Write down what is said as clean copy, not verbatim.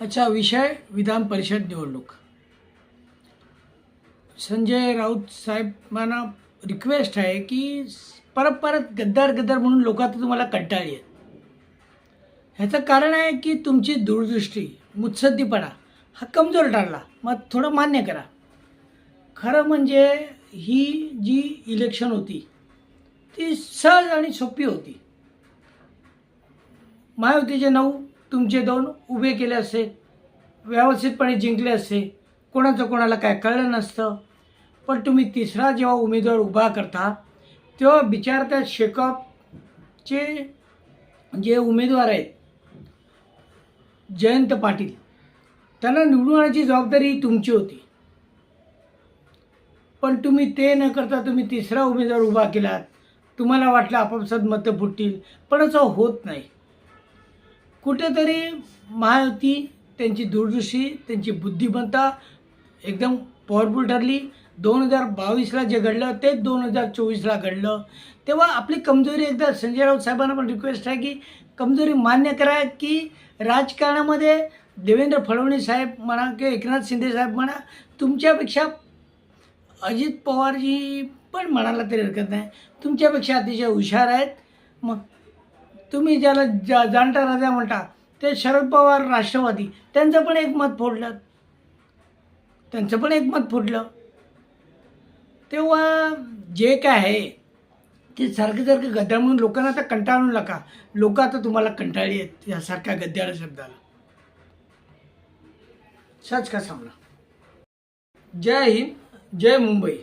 अच्छा, विषय विधान परिषद निवडणूक. संजय राऊत साहेबांना रिक्वेस्ट आहे की परत परत गद्दार गद्दार म्हणून लोक आता तुम्हाला कंटाळली आहेत. ह्याचं कारण आहे की तुमची दूरदृष्टी, मुत्सद्दीपणा हा कमजोर ठरला. मग थोडं मान्य करा. खरं म्हणजे ही जी इलेक्शन होती ती सहज आणि सोपी होती. महायुतीचे 9, तुमचे 2 उभे केले असते, व्यवस्थितपणे जिंकले असते, कोणाचं कोणाला काय कळलं नसतं. पण तुम्ही तिसरा जेव्हा उमेदवार उभा करता तेव्हा बिचार त्या शेकापचे जे उमेदवार आहेत जयंत पाटील, त्यांना निवडून आणायची जबाबदारी तुमची होती. पण तुम्ही ते न करता तुम्ही तिसरा उमेदवार उभा केलात. तुम्हाला वाटलं आपापसात मतं फुटतील, पण असं होत नाही. कुठेतरी महायुती, त्यांची दूरदृष्टी, त्यांची बुद्धिमत्ता एकदम पॉवरफुल ठरली. 2022ला जे घडलं ते 2024ला घडलं. तेव्हा आपली कमजोरी एकदा संजय राऊत साहेबांना पण रिक्वेस्ट आहे की कमजोरी मान्य करा की राजकारणामध्ये देवेंद्र फडणवीस साहेब म्हणा किंवा एकनाथ शिंदे साहेब म्हणा, तुमच्यापेक्षा अजित पवारजी पण म्हणायला तरी हरकत नाही, तुमच्यापेक्षा अतिशय हुशार आहेत. मग तुम्ही ज्याला जाणता राजा म्हणता ते शरद पवार राष्ट्रवादी, त्यांचं पण एक मत फोडलं, तेव्हा जे काय आहे ते सारखं गद्दार म्हणून लोकांना आता कंटाळू नका. लोक आता तुम्हाला कंटाळली आहेत यासारख्या गद्दार शब्दाला. सच का सांगणार. जय हिंद, जय मुंबई.